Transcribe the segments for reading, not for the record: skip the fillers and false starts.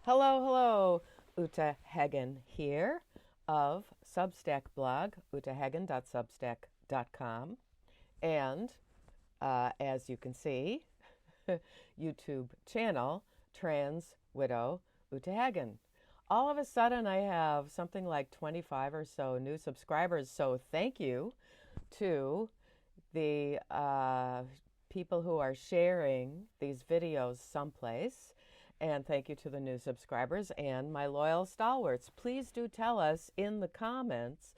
Hello, hello. Uta Hagen here of Substack blog, utahagen.substack.com. And as you can see, YouTube channel, Trans Widow Uta Hagen. All of a sudden, I have something like 25 or so new subscribers. So thank you to the people who are sharing these videos someplace. And thank you to the new subscribers and my loyal stalwarts. Please do tell us in the comments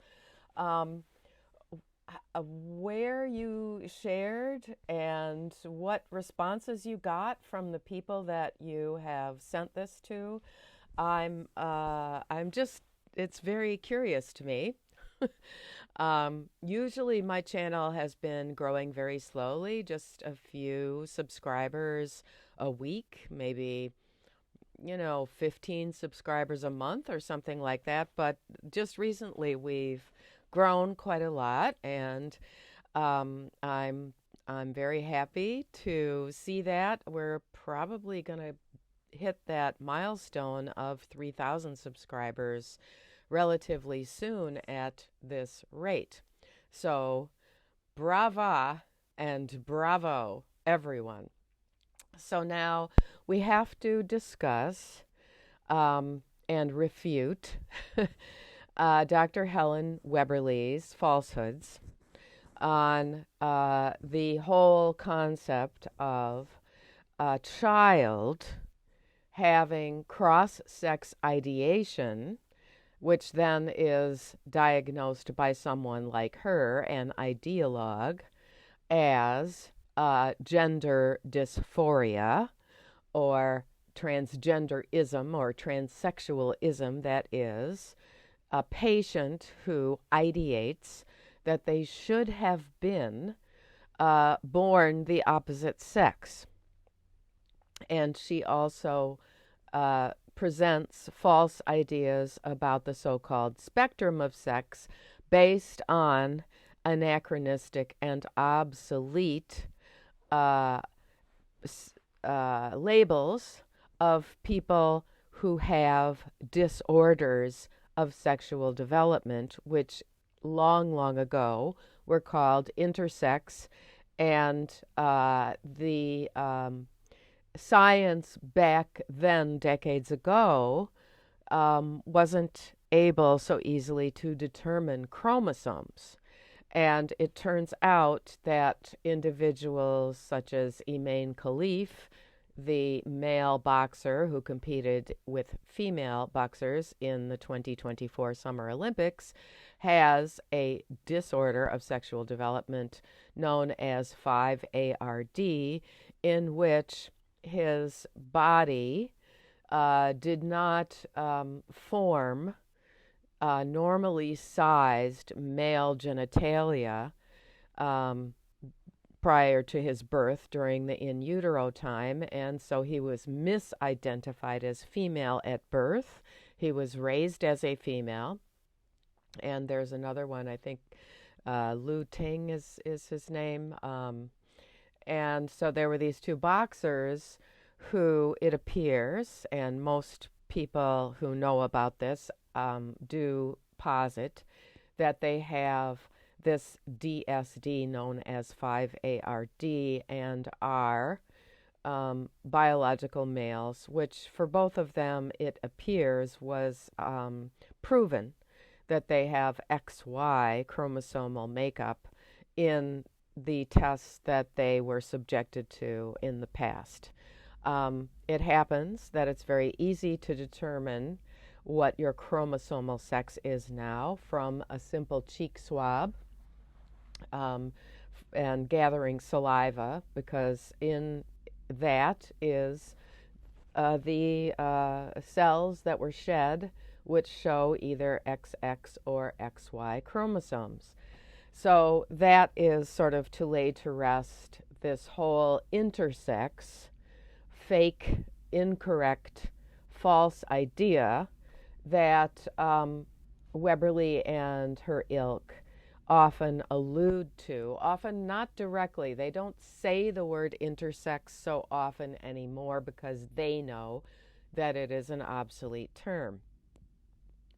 um, where you shared and what responses you got from the people that you have sent this to. I'm just, it's very curious to me. Usually my channel has been growing very slowly, just a few subscribers a week, maybe 15 subscribers a month or something like that. But just recently we've grown quite a lot, and I'm very happy to see that. We're probably going to hit that milestone of 3,000 subscribers relatively soon at this rate. So, brava and bravo, everyone. So now we have to discuss and refute Dr. Helen Webberley's falsehoods on the whole concept of a child having cross-sex ideation, which then is diagnosed by someone like her, an ideologue, as gender dysphoria or transgenderism or transsexualism, that is, a patient who ideates that they should have been born the opposite sex. And she also presents false ideas about the so-called spectrum of sex based on anachronistic and obsolete labels of people who have disorders of sexual development, which long ago were called intersex, and the science back then, decades ago, wasn't able so easily to determine chromosomes. And it turns out that individuals such as Emain Khalif, the male boxer who competed with female boxers in the 2024 Summer Olympics, has a disorder of sexual development known as 5ARD, in which his body did not form normally sized male genitalia prior to his birth during the in utero time, and so he was misidentified as female at birth. He was raised as a female, and there's another one, I think Lu Ting is his name. And so there were these two boxers who, it appears, and most people who know about this do posit, that they have this DSD known as 5ARD and are biological males, which for both of them, it appears, was proven that they have XY chromosomal makeup in the tests that they were subjected to in the past. It happens that it's very easy to determine what your chromosomal sex is now from a simple cheek swab and gathering saliva, because in that is the cells that were shed, which show either XX or XY chromosomes. So that is sort of to lay to rest this whole intersex, fake, incorrect, false idea that Webberley and her ilk often allude to, often not directly. They don't say the word intersex so often anymore because they know that it is an obsolete term.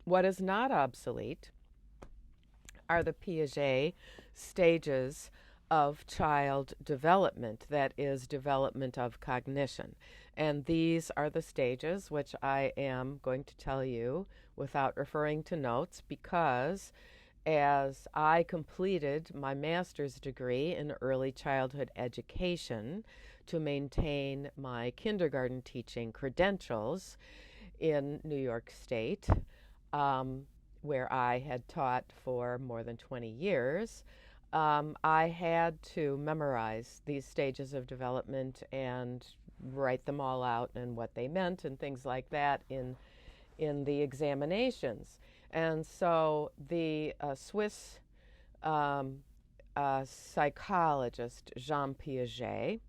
What is not obsolete are the Piaget stages of child development, that is, development of cognition. And these are the stages which I am going to tell you without referring to notes, because as I completed my master's degree in early childhood education to maintain my kindergarten teaching credentials in New York State, where I had taught for more than 20 years, I had to memorize these stages of development and write them all out and what they meant and things like that in the examinations. And so the Swiss psychologist Jean Piaget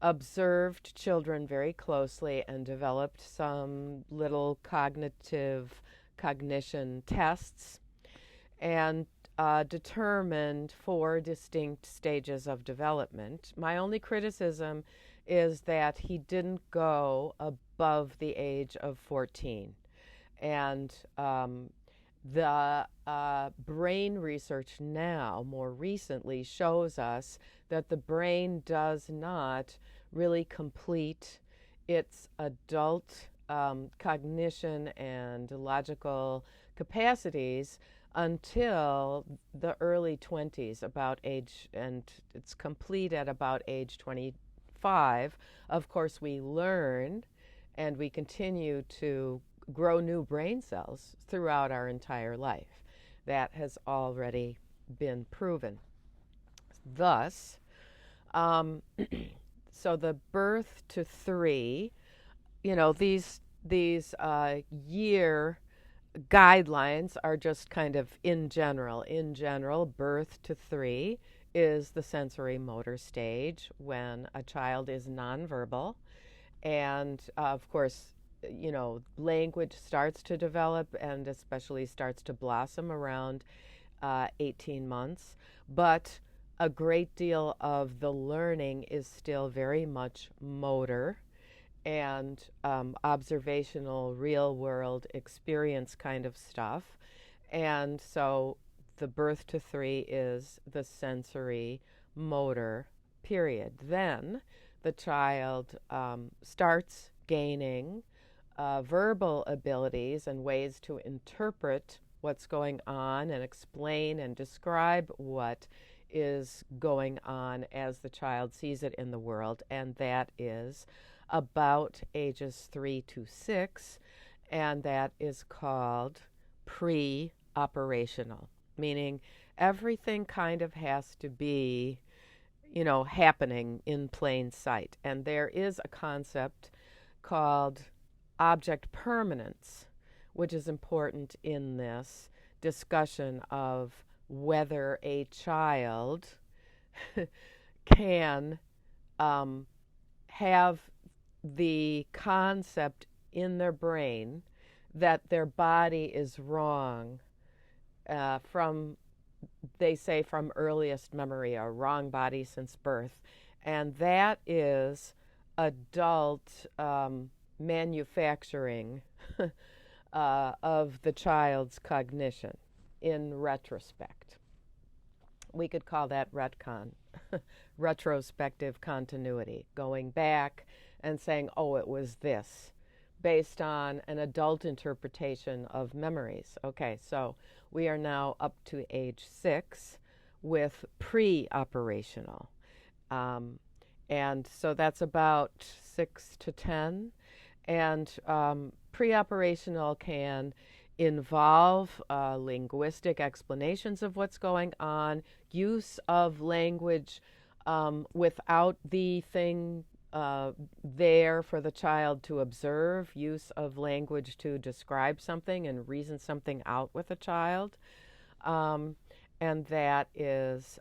observed children very closely and developed some little cognition tests and determined 4 distinct stages of development. My only criticism is that he didn't go above the age of 14. And the brain research now, more recently, shows us that the brain does not really complete its adult cognition and logical capacities until the early 20s, about age, and it's complete at about age 25. Of course, we learn and we continue to grow new brain cells throughout our entire life. That has already been proven. Thus, so the birth to 3, these year guidelines are just kind of in general. In general, birth to 3 is the sensory-motor stage when a child is nonverbal. And of course, language starts to develop and especially starts to blossom around 18 months. But a great deal of the learning is still very much motor and observational, real-world experience kind of stuff. And so the birth to 3 is the sensory-motor period. Then the child starts gaining verbal abilities and ways to interpret what's going on and explain and describe what is going on as the child sees it in the world, and that is about ages 3 to 6, and that is called pre-operational, meaning everything kind of has to be, happening in plain sight. And there is a concept called object permanence, which is important in this discussion of whether a child can have the concept in their brain that their body is wrong they say from earliest memory, a wrong body since birth. And that is adult manufacturing of the child's cognition in retrospect. We could call that retcon, retrospective continuity, going back and saying, oh, it was this, based on an adult interpretation of memories. Okay, so we are now up to age 6 with pre-operational. And so that's about 6 to 10. And pre-operational can involve linguistic explanations of what's going on, use of language without the thing there for the child to observe, use of language to describe something and reason something out with a child. And that is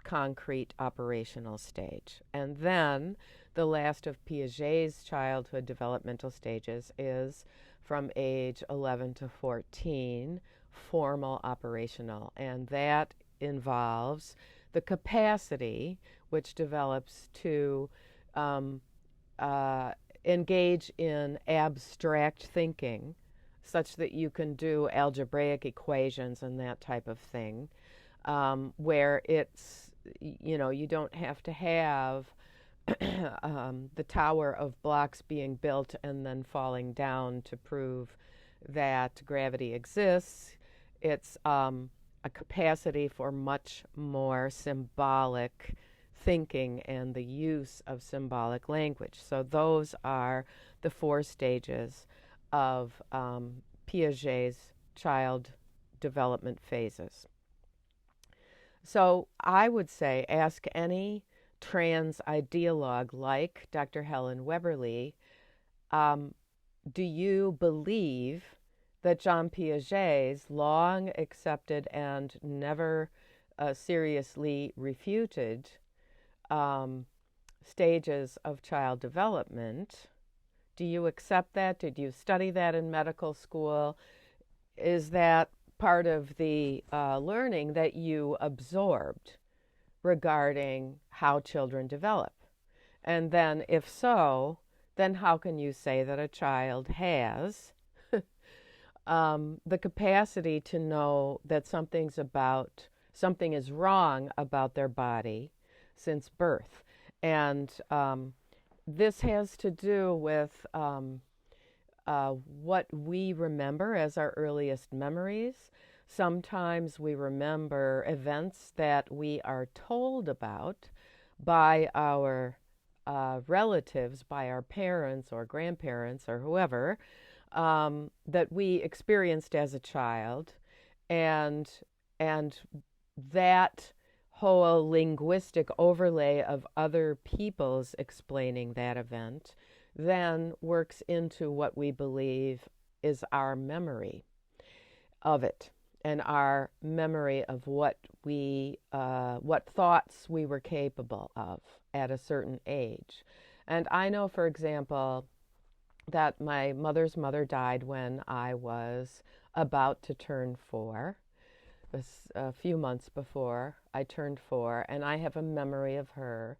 concrete operational stage. And then the last of Piaget's childhood developmental stages is from age 11 to 14, formal operational. And that involves the capacity, which develops to engage in abstract thinking such that you can do algebraic equations and that type of thing, where it's, you don't have to have the tower of blocks being built and then falling down to prove that gravity exists. It's a capacity for much more symbolic thinking and the use of symbolic language. So those are the 4 stages of Piaget's child development phases. So I would say ask any trans ideologue like Dr. Helen Webberley, do you believe that Jean Piaget's long accepted and never seriously refuted stages of child development? Do you accept that? Did you study that in medical school? Is that part of the learning that you absorbed regarding how children develop? And then, if so, then how can you say that a child has the capacity to know that something is wrong about their body since birth? And this has to do with what we remember as our earliest memories. Sometimes we remember events that we are told about by our relatives, by our parents or grandparents or whoever, that we experienced as a child, and that whole linguistic overlay of other people's explaining that event then works into what we believe is our memory of it, and our memory of what thoughts we were capable of at a certain age. And I know, for example, that my mother's mother died when I was about to turn 4. It was a few months before I turned 4, and I have a memory of her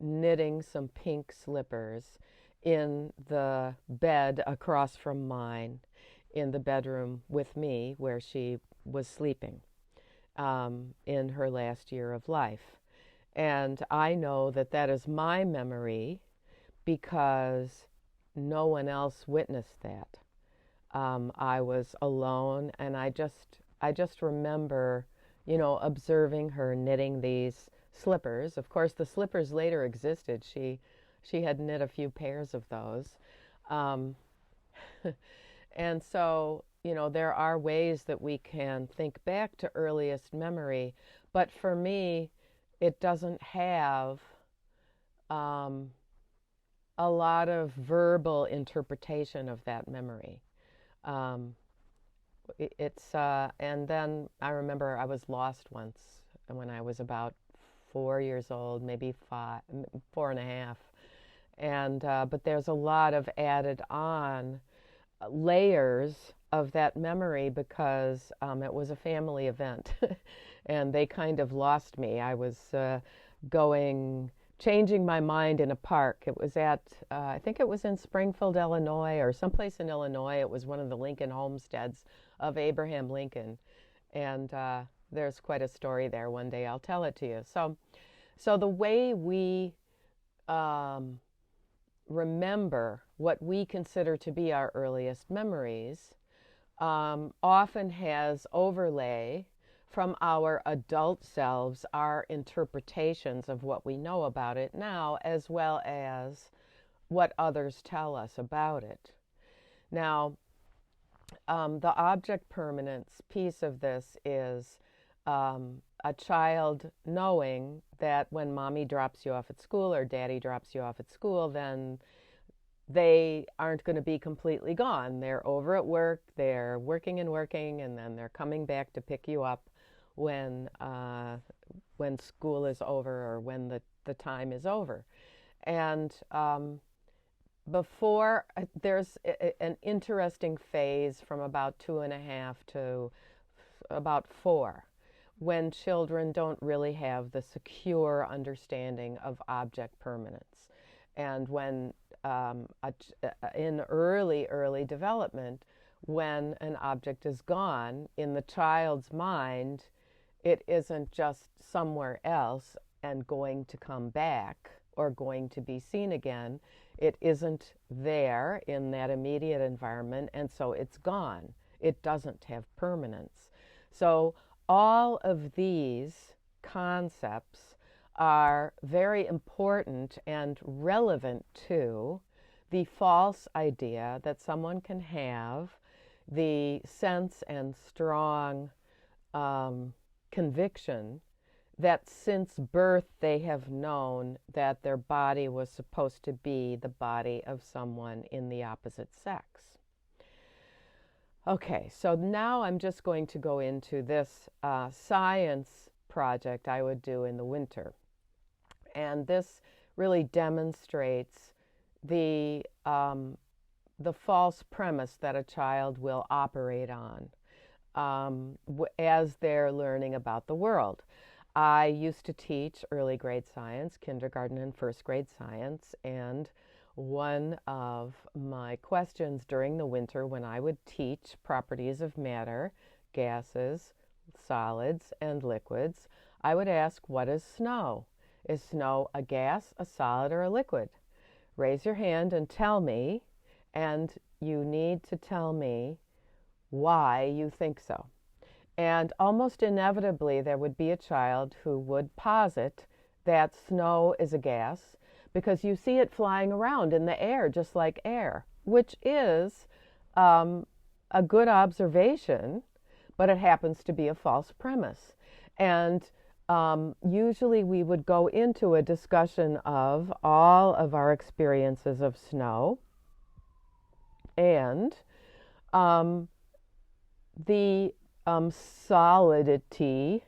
knitting some pink slippers in the bed across from mine in the bedroom with me where she was sleeping in her last year of life. And I know that that is my memory because no one else witnessed that. I was alone, and I just remember, observing her knitting these slippers. Of course, the slippers later existed. She had knit a few pairs of those. And so, there are ways that we can think back to earliest memory, but for me, it doesn't have a lot of verbal interpretation of that memory. And then I remember I was lost once when I was about 4 years old, maybe 5, 4.5. But there's a lot of added on layers of that memory because it was a family event and they kind of lost me. I was changing my mind in a park. It was I think it was in Springfield, Illinois, or someplace in Illinois. It was one of the Lincoln homesteads of Abraham Lincoln. And there's quite a story there. One day I'll tell it to you. So the way we remember what we consider to be our earliest memories often has overlay from our adult selves, our interpretations of what we know about it now, as well as what others tell us about it. Now, the object permanence piece of this is a child knowing that when mommy drops you off at school or daddy drops you off at school, then they aren't going to be completely gone. They're over at work, they're working, and then they're coming back to pick you up when school is over or when the time is over. And before, there's an interesting phase from about 2.5 to about 4, when children don't really have the secure understanding of object permanence, and when in early development, when an object is gone in the child's mind, it isn't just somewhere else and going to come back or going to be seen again. It isn't there in that immediate environment, and so it's gone. It doesn't have permanence. So all of these concepts are very important and relevant to the false idea that someone can have the sense and strong conviction that since birth they have known that their body was supposed to be the body of someone in the opposite sex. Okay, so now I'm just going to go into this science project I would do in the winter. And this really demonstrates the false premise that a child will operate on as they're learning about the world. I used to teach early grade science, kindergarten and first grade science, and one of my questions during the winter when I would teach properties of matter, gases, solids, and liquids, I would ask, what is snow? Is snow a gas, a solid, or a liquid? Raise your hand and tell me, and you need to tell me why you think so. And almost inevitably, there would be a child who would posit that snow is a gas because you see it flying around in the air just like air, which is a good observation, but it happens to be a false premise. And usually we would go into a discussion of all of our experiences of snow and the solidity,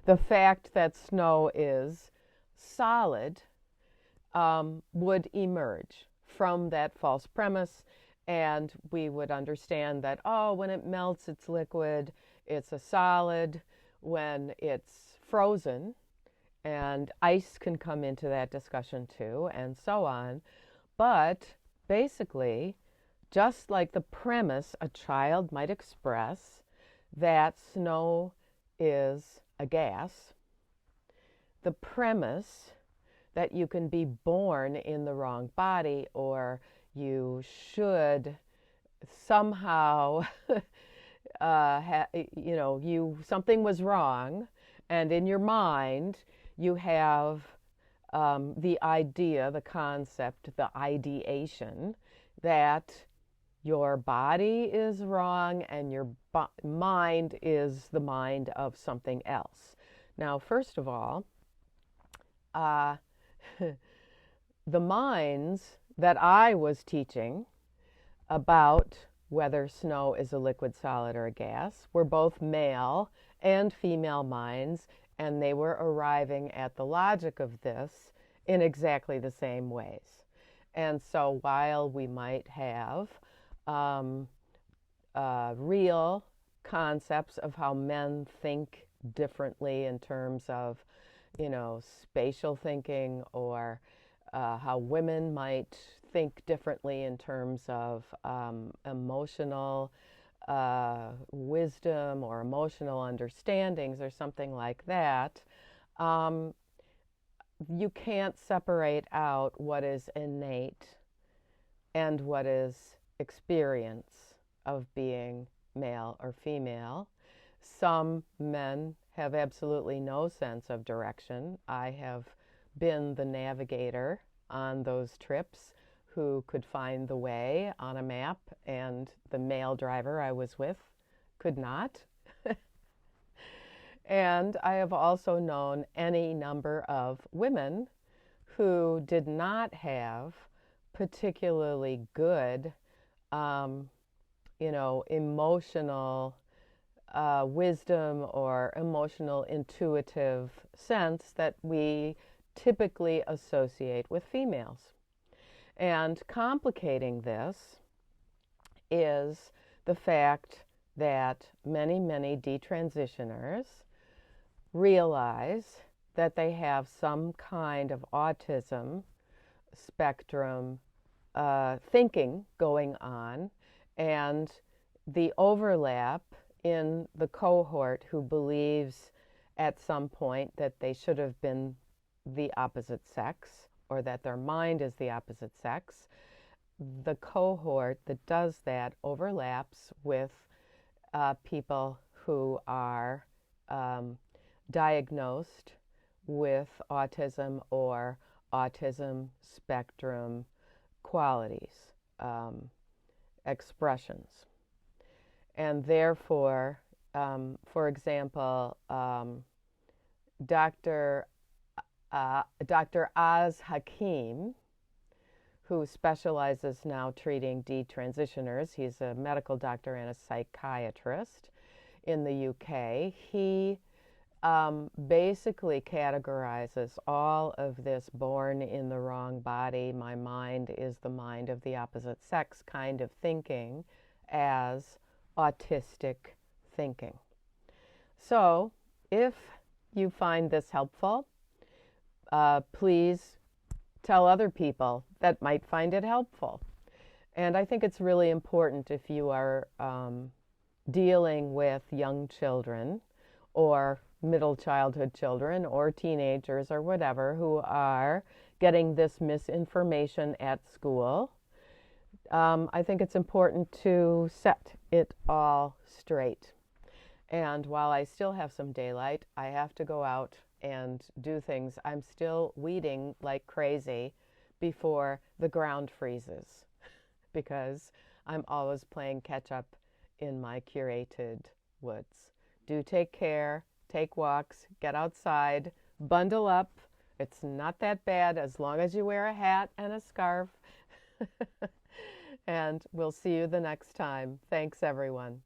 the fact that snow is solid, would emerge from that false premise. And we would understand that, oh, when it melts, it's liquid, it's a solid. When it's frozen, and ice can come into that discussion too, and so on. But basically, just like the premise a child might express that snow is a gas, the premise that you can be born in the wrong body or you should somehow something was wrong, and in your mind you have the idea, the concept, the ideation that your body is wrong and your mind is the mind of something else. Now, first of all, the minds that I was teaching about whether snow is a liquid, solid, or a gas were both male and female minds, and they were arriving at the logic of this in exactly the same ways. And so while we might have real concepts of how men think differently in terms of, spatial thinking, or how women might think differently in terms of emotional wisdom or emotional understandings or something like that, you can't separate out what is innate and what is experience of being male or female. Some men have absolutely no sense of direction. I have been the navigator on those trips who could find the way on a map, and the male driver I was with could not. And I have also known any number of women who did not have particularly good, emotional wisdom or emotional intuitive sense that we typically associate with females. And complicating this is the fact that many, many detransitioners realize that they have some kind of autism spectrum thinking going on, and the overlap in the cohort who believes at some point that they should have been the opposite sex or that their mind is the opposite sex. The cohort that does that overlaps with people who are diagnosed with autism or autism spectrum qualities, expressions. And therefore, for example, Dr. Oz Hakim, who specializes now treating detransitioners, he's a medical doctor and a psychiatrist in the UK. He basically categorizes all of this born in the wrong body, my mind is the mind of the opposite sex kind of thinking as autistic thinking. So if you find this helpful, please tell other people that might find it helpful. And I think it's really important if you are dealing with young children or middle childhood children or teenagers or whatever who are getting this misinformation at school. I think it's important to set it all straight. And while I still have some daylight, I have to go out and do things. I'm still weeding like crazy before the ground freezes because I'm always playing catch up in my curated woods. Do take care, take walks, get outside, bundle up. It's not that bad as long as you wear a hat and a scarf. And we'll see you the next time. Thanks, everyone.